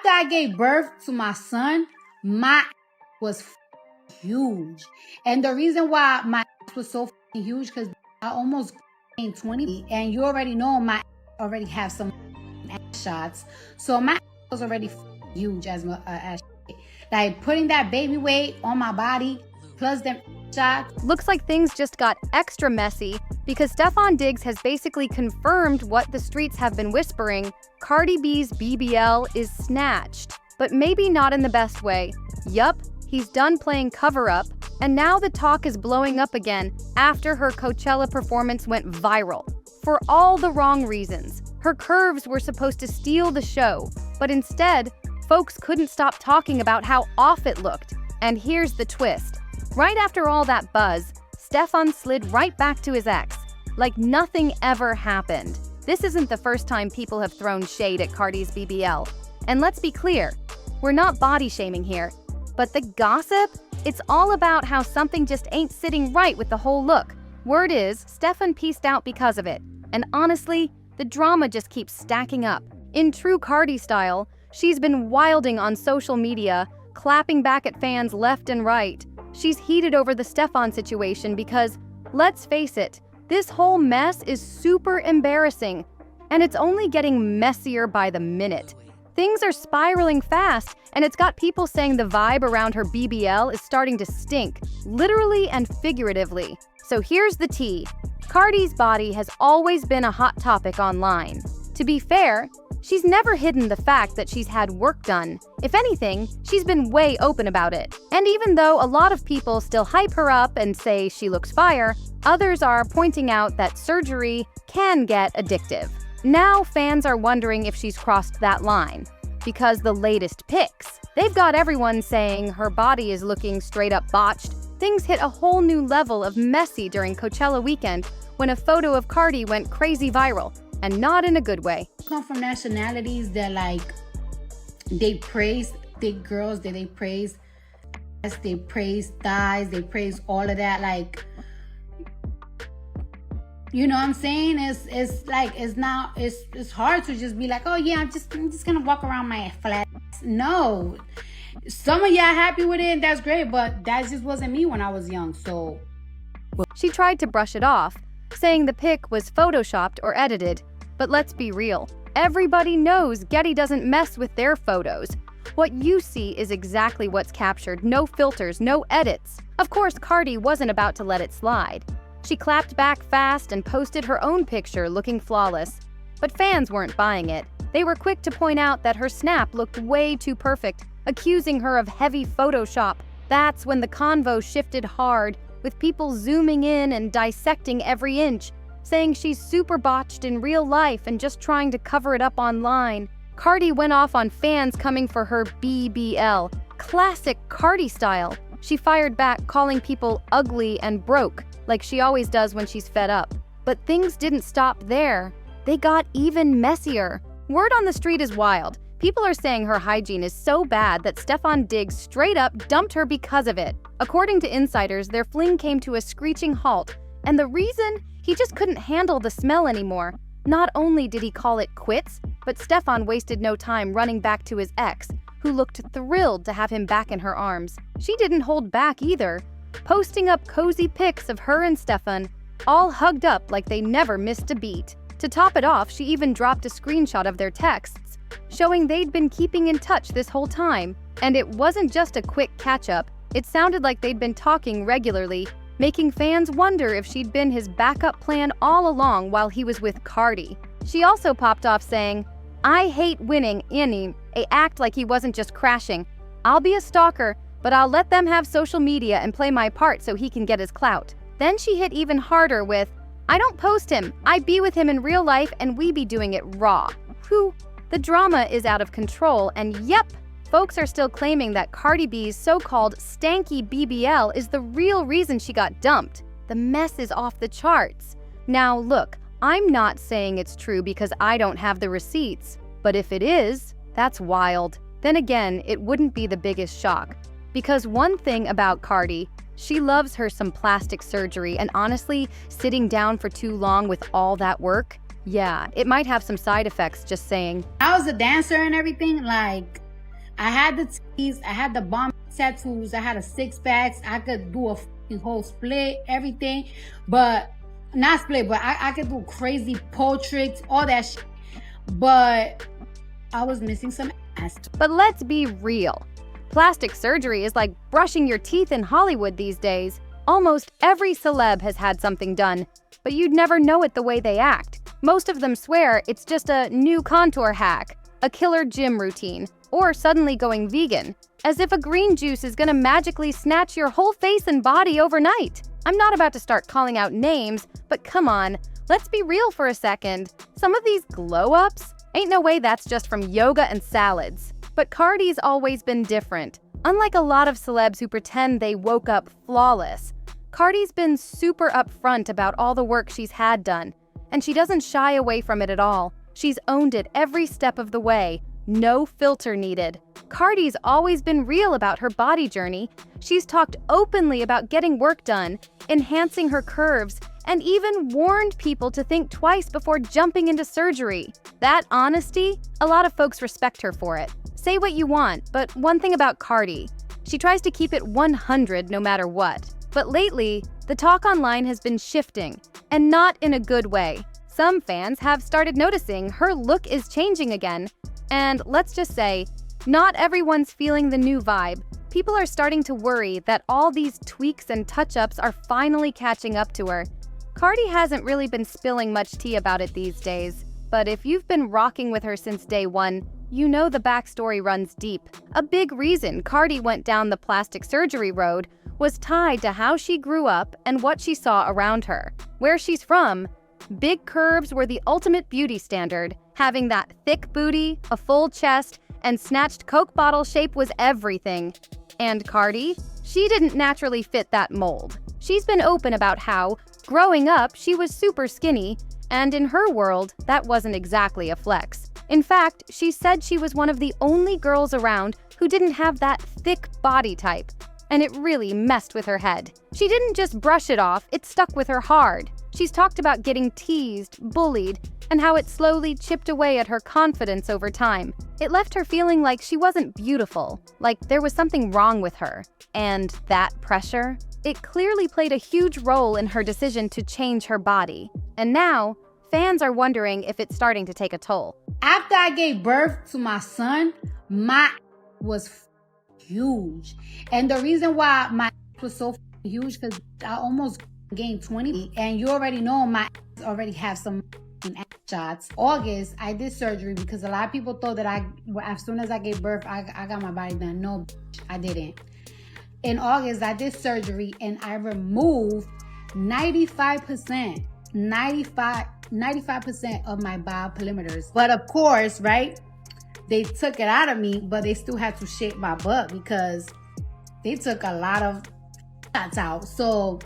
after I gave birth to my son, my was huge. And the reason why my was so huge, because I almost gained 20. And you already know my already have some shots. So my was already huge as like putting that baby weight on my body plus them shots. Looks like things just got extra messy because Stefon Diggs has basically confirmed what the streets have been whispering. Cardi B's BBL is snatched, but maybe not in the best way. Yup, he's done playing cover-up, and now the talk is blowing up again after her Coachella performance went viral. For all the wrong reasons. Her curves were supposed to steal the show, but instead, folks couldn't stop talking about how off it looked. And here's the twist. Right after all that buzz, Stefon slid right back to his ex, like nothing ever happened. This isn't the first time people have thrown shade at Cardi's BBL. And let's be clear, we're not body shaming here. But the gossip? It's all about how something just ain't sitting right with the whole look. Word is, Stefon pieced out because of it. And honestly, the drama just keeps stacking up. In true Cardi style, she's been wilding on social media, clapping back at fans left and right. She's heated over the Stefon situation because, let's face it, this whole mess is super embarrassing, and it's only getting messier by the minute. Things are spiraling fast, and it's got people saying the vibe around her BBL is starting to stink, literally and figuratively. So here's the tea. Cardi's body has always been a hot topic online. To be fair, she's never hidden the fact that she's had work done. If anything, she's been way open about it. And even though a lot of people still hype her up and say she looks fire, others are pointing out that surgery can get addictive. Now fans are wondering if she's crossed that line. Because the latest pics, they've got everyone saying her body is looking straight up botched. Things hit a whole new level of messy during Coachella weekend when a photo of Cardi went crazy viral, and not in a good way. Come from nationalities that like, they praise big girls, that they praise thighs, they praise all of that. Like, you know what I'm saying? It's hard to just be like, oh yeah, I'm just gonna walk around my flat. No. Some of y'all happy with it, and that's great, but that just wasn't me when I was young, so. She tried to brush it off, saying the pic was photoshopped or edited. But let's be real. Everybody knows Getty doesn't mess with their photos. What you see is exactly what's captured, no filters, no edits. Of course, Cardi wasn't about to let it slide. She clapped back fast and posted her own picture looking flawless. But fans weren't buying it. They were quick to point out that her snap looked way too perfect, accusing her of heavy Photoshop. That's when the convo shifted hard, with people zooming in and dissecting every inch, saying she's super botched in real life and just trying to cover it up online. Cardi went off on fans coming for her BBL, classic Cardi style. She fired back, calling people ugly and broke, like she always does when she's fed up. But things didn't stop there. They got even messier. Word on the street is wild. People are saying her hygiene is so bad that Stefon Diggs straight up dumped her because of it. According to insiders, their fling came to a screeching halt, and the reason? He just couldn't handle the smell anymore. Not only did he call it quits, but Stefon wasted no time running back to his ex, who looked thrilled to have him back in her arms. She didn't hold back either, posting up cozy pics of her and Stefon, all hugged up like they never missed a beat. To top it off, she even dropped a screenshot of their texts, showing they'd been keeping in touch this whole time. And it wasn't just a quick catch-up, it sounded like they'd been talking regularly, making fans wonder if she'd been his backup plan all along while he was with Cardi. She also popped off saying, "I hate winning any, act like he wasn't just crashing. I'll be a stalker, but I'll let them have social media and play my part so he can get his clout." Then she hit even harder with, "I don't post him, I be with him in real life and we be doing it raw." Whew, the drama is out of control, and yep, folks are still claiming that Cardi B's so-called stanky BBL is the real reason she got dumped. The mess is off the charts. Now look, I'm not saying it's true because I don't have the receipts, but if it is, that's wild. Then again, it wouldn't be the biggest shock. Because one thing about Cardi, she loves her some plastic surgery, and honestly, sitting down for too long with all that work, yeah, it might have some side effects, just saying. I was a dancer and everything, like, I had the teeth, I had the bomb tattoos, I had a six-pack, I could do a fucking whole split, everything, but not split, but I could do crazy pole tricks, all that shit. But I was missing some ass. But let's be real. Plastic surgery is like brushing your teeth in Hollywood these days. Almost every celeb has had something done, but you'd never know it the way they act. Most of them swear it's just a new contour hack, a killer gym routine, or suddenly going vegan, as if a green juice is gonna magically snatch your whole face and body overnight. I'm not about to start calling out names, but come on, let's be real for a second. Some of these glow-ups, ain't no way that's just from yoga and salads. But Cardi's always been different. Unlike a lot of celebs who pretend they woke up flawless, Cardi's been super upfront about all the work she's had done, and she doesn't shy away from it at all. She's owned it every step of the way. No filter needed. Cardi's always been real about her body journey. She's talked openly about getting work done, enhancing her curves, and even warned people to think twice before jumping into surgery. That honesty, a lot of folks respect her for it. Say what you want, but one thing about Cardi, she tries to keep it 100 no matter what. But lately, the talk online has been shifting, and not in a good way. Some fans have started noticing her look is changing again. And let's just say, not everyone's feeling the new vibe. People are starting to worry that all these tweaks and touch-ups are finally catching up to her. Cardi hasn't really been spilling much tea about it these days, but if you've been rocking with her since day one, you know the backstory runs deep. A big reason Cardi went down the plastic surgery road was tied to how she grew up and what she saw around her. Where she's from, big curves were the ultimate beauty standard. Having that thick booty, a full chest, and snatched Coke bottle shape was everything. And Cardi? She didn't naturally fit that mold. She's been open about how, growing up, she was super skinny, and in her world, that wasn't exactly a flex. In fact, she said she was one of the only girls around who didn't have that thick body type, and it really messed with her head. She didn't just brush it off, it stuck with her hard. She's talked about getting teased, bullied, and how it slowly chipped away at her confidence over time. It left her feeling like she wasn't beautiful, like there was something wrong with her. And that pressure? It clearly played a huge role in her decision to change her body. And now, fans are wondering if it's starting to take a toll. After I gave birth to my son, my was huge. And the reason why my was so huge, because I almost gained 20. And you already know my already have some shots. August, I did surgery because a lot of people thought that as soon as I gave birth, I got my body done. No, I didn't. In August, I did surgery and I removed 95% of my bioperimeters. But of course, right, they took it out of me, but they still had to shape my butt because they took a lot of shots out. So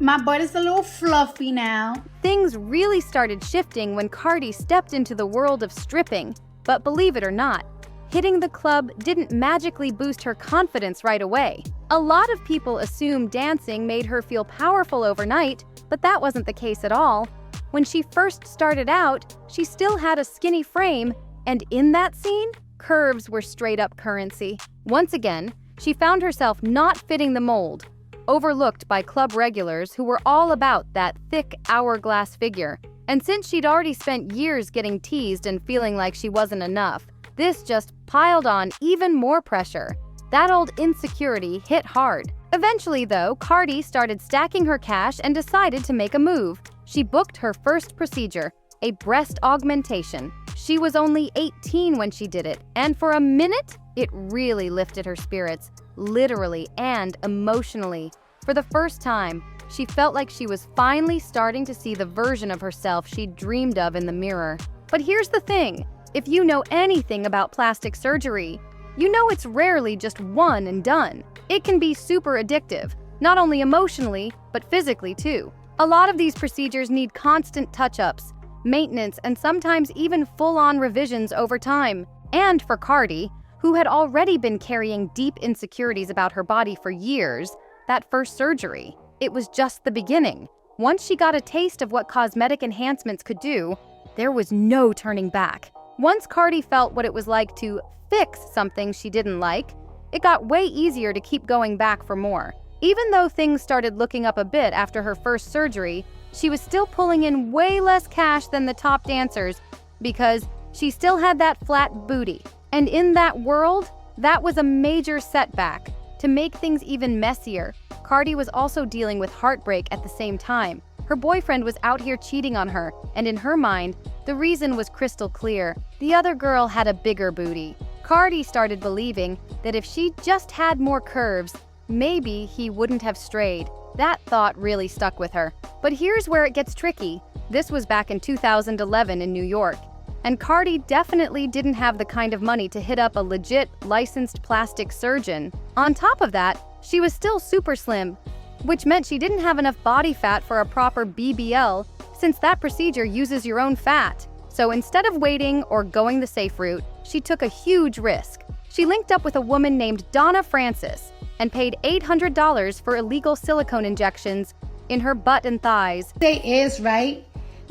my butt is a little fluffy now. Things really started shifting when Cardi stepped into the world of stripping. But believe it or not, hitting the club didn't magically boost her confidence right away. A lot of people assume dancing made her feel powerful overnight, but that wasn't the case at all. When she first started out, she still had a skinny frame, and in that scene, curves were straight up currency. Once again, she found herself not fitting the mold, overlooked by club regulars who were all about that thick hourglass figure. And since she'd already spent years getting teased and feeling like she wasn't enough, this just piled on even more pressure. That old insecurity hit hard. Eventually, though, Cardi started stacking her cash and decided to make a move. She booked her first procedure, a breast augmentation. She was only 18 when she did it, and for a minute, it really lifted her spirits, literally and emotionally. For the first time, she felt like she was finally starting to see the version of herself she dreamed of in the mirror. But here's the thing. If you know anything about plastic surgery, you know it's rarely just one and done. It can be super addictive, not only emotionally, but physically too. A lot of these procedures need constant touch-ups, maintenance, and sometimes even full-on revisions over time. And for Cardi, who had already been carrying deep insecurities about her body for years, that first surgery, it was just the beginning. Once she got a taste of what cosmetic enhancements could do, there was no turning back. Once Cardi felt what it was like to fix something she didn't like, it got way easier to keep going back for more. Even though things started looking up a bit after her first surgery, she was still pulling in way less cash than the top dancers because she still had that flat booty. And in that world, that was a major setback. To make things even messier, Cardi was also dealing with heartbreak at the same time. Her boyfriend was out here cheating on her, and in her mind, the reason was crystal clear. The other girl had a bigger booty. Cardi started believing that if she just had more curves, maybe he wouldn't have strayed. That thought really stuck with her. But here's where it gets tricky. This was back in 2011 in New York, and Cardi definitely didn't have the kind of money to hit up a legit, licensed plastic surgeon. On top of that, she was still super slim, which meant she didn't have enough body fat for a proper BBL, since that procedure uses your own fat. So instead of waiting or going the safe route, she took a huge risk. She linked up with a woman named Donna Francis and paid $800 for illegal silicone injections in her butt and thighs. It is right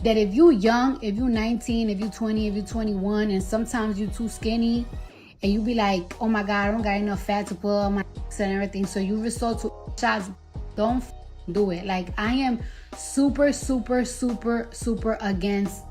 that if you young, if you 19, if you 20, if you 21, and sometimes you too skinny, and you be like, oh my God, I don't got enough fat to put on my and everything, so you resort to shots, don't do it. Like, I am super against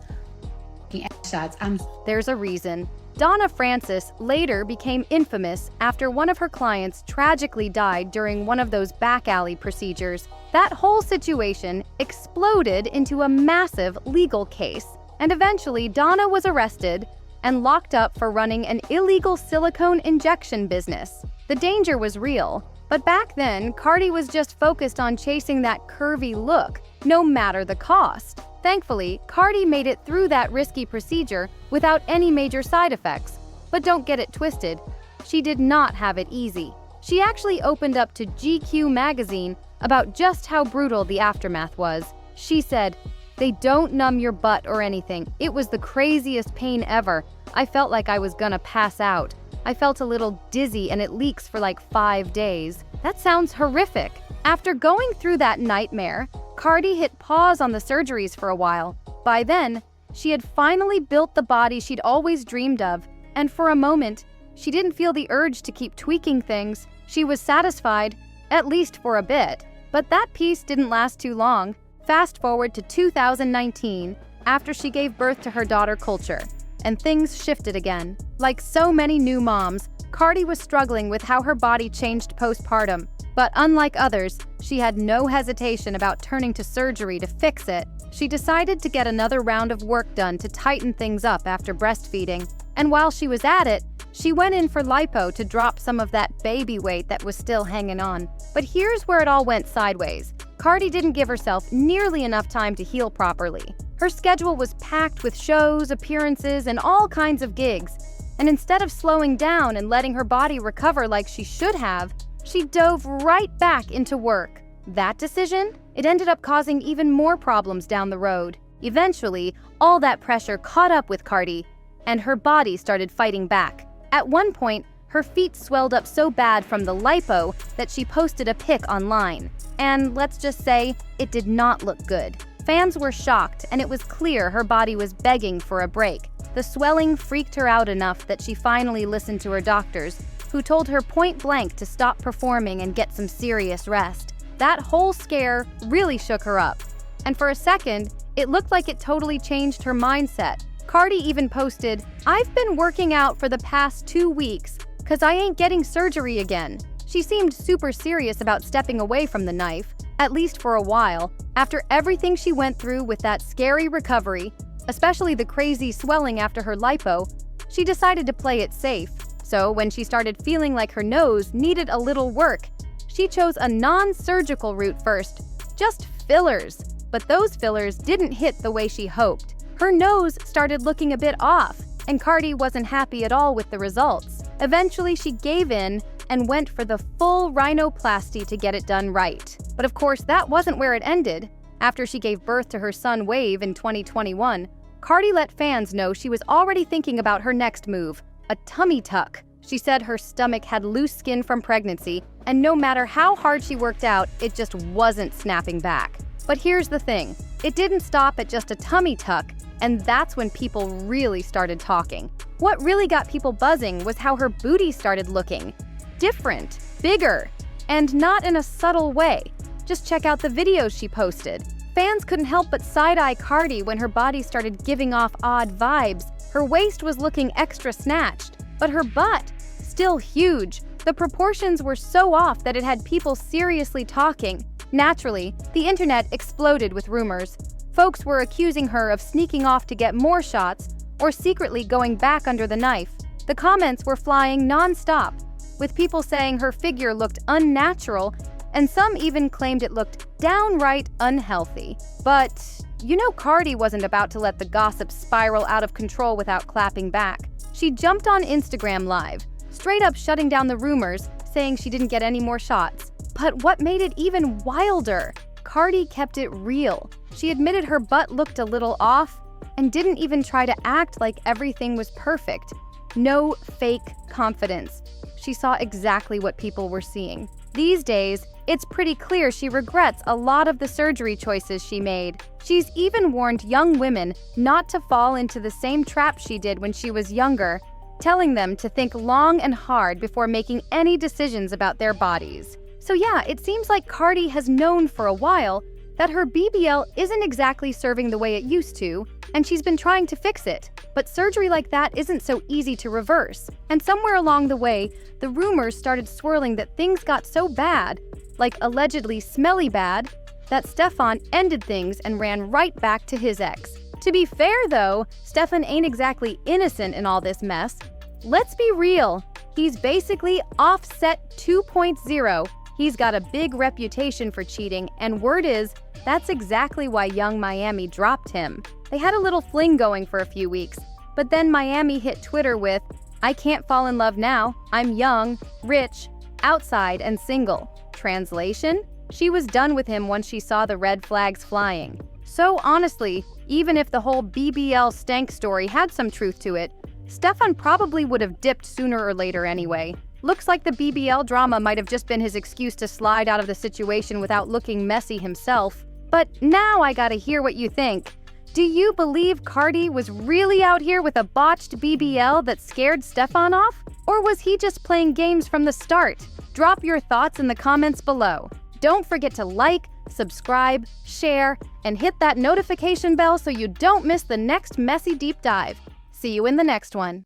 shots. There's a reason. Donna Francis later became infamous after one of her clients tragically died during one of those back alley procedures. That whole situation exploded into a massive legal case, and eventually Donna was arrested and locked up for running an illegal silicone injection business. The danger was real, but back then, Cardi was just focused on chasing that curvy look, no matter the cost. Thankfully, Cardi made it through that risky procedure without any major side effects. But don't get it twisted, she did not have it easy. She actually opened up to GQ magazine about just how brutal the aftermath was. She said, "They don't numb your butt or anything. It was the craziest pain ever. I felt like I was gonna pass out. I felt a little dizzy and it leaks for like 5 days." That sounds horrific. After going through that nightmare, Cardi hit pause on the surgeries for a while. By then, she had finally built the body she'd always dreamed of, and for a moment, she didn't feel the urge to keep tweaking things. She was satisfied, at least for a bit. But that peace didn't last too long. Fast forward to 2019, after she gave birth to her daughter Culture, and things shifted again. Like so many new moms, Cardi was struggling with how her body changed postpartum. But unlike others, she had no hesitation about turning to surgery to fix it. She decided to get another round of work done to tighten things up after breastfeeding. And while she was at it, she went in for lipo to drop some of that baby weight that was still hanging on. But here's where it all went sideways. Cardi didn't give herself nearly enough time to heal properly. Her schedule was packed with shows, appearances, and all kinds of gigs. And instead of slowing down and letting her body recover like she should have, she dove right back into work. That decision? It ended up causing even more problems down the road. Eventually, all that pressure caught up with Cardi, and her body started fighting back. At one point, her feet swelled up so bad from the lipo that she posted a pic online. And let's just say, it did not look good. Fans were shocked, and it was clear her body was begging for a break. The swelling freaked her out enough that she finally listened to her doctors, who told her point blank to stop performing and get some serious rest. That whole scare really shook her up. And for a second, it looked like it totally changed her mindset. Cardi even posted, "I've been working out for the past 2 weeks, 'cause I ain't getting surgery again." She seemed super serious about stepping away from the knife, at least for a while. After everything she went through with that scary recovery, especially the crazy swelling after her lipo, she decided to play it safe. So when she started feeling like her nose needed a little work, she chose a non-surgical route first, just fillers. But those fillers didn't hit the way she hoped. Her nose started looking a bit off, and Cardi wasn't happy at all with the results. Eventually, she gave in and went for the full rhinoplasty to get it done right. But of course, that wasn't where it ended. After she gave birth to her son Wave in 2021, Cardi let fans know she was already thinking about her next move, a tummy tuck. She said her stomach had loose skin from pregnancy, and no matter how hard she worked out, it just wasn't snapping back. But here's the thing, it didn't stop at just a tummy tuck. And that's when people really started talking. What really got people buzzing was how her booty started looking different, bigger, and not in a subtle way. Just check out the videos she posted. Fans couldn't help but side-eye Cardi when her body started giving off odd vibes. Her waist was looking extra snatched, but her butt, still huge. The proportions were so off that it had people seriously talking. Naturally, the internet exploded with rumors. Folks were accusing her of sneaking off to get more shots or secretly going back under the knife. The comments were flying non-stop, with people saying her figure looked unnatural, and some even claimed it looked downright unhealthy. But you know Cardi wasn't about to let the gossip spiral out of control without clapping back. She jumped on Instagram Live, straight up shutting down the rumors, saying she didn't get any more shots. But what made it even wilder? Cardi kept it real. She admitted her butt looked a little off and didn't even try to act like everything was perfect. No fake confidence. She saw exactly what people were seeing. These days, it's pretty clear she regrets a lot of the surgery choices she made. She's even warned young women not to fall into the same trap she did when she was younger, telling them to think long and hard before making any decisions about their bodies. So yeah, it seems like Cardi has known for a while that her BBL isn't exactly serving the way it used to, and she's been trying to fix it. But surgery like that isn't so easy to reverse. And somewhere along the way, the rumors started swirling that things got so bad, like allegedly smelly bad, that Stefon ended things and ran right back to his ex. To be fair though, Stefon ain't exactly innocent in all this mess. Let's be real, he's basically Offset 2.0. He's got a big reputation for cheating, and word is, that's exactly why Young Miami dropped him. They had a little fling going for a few weeks, but then Miami hit Twitter with, "I can't fall in love now. I'm young, rich, outside, and single." Translation? She was done with him once she saw the red flags flying. So honestly, even if the whole BBL Stank story had some truth to it, Stefon probably would have dipped sooner or later anyway. Looks like the BBL drama might have just been his excuse to slide out of the situation without looking messy himself. But now I gotta hear what you think. Do you believe Cardi was really out here with a botched BBL that scared Stefon off? Or was he just playing games from the start? Drop your thoughts in the comments below. Don't forget to like, subscribe, share, and hit that notification bell so you don't miss the next messy deep dive. See you in the next one.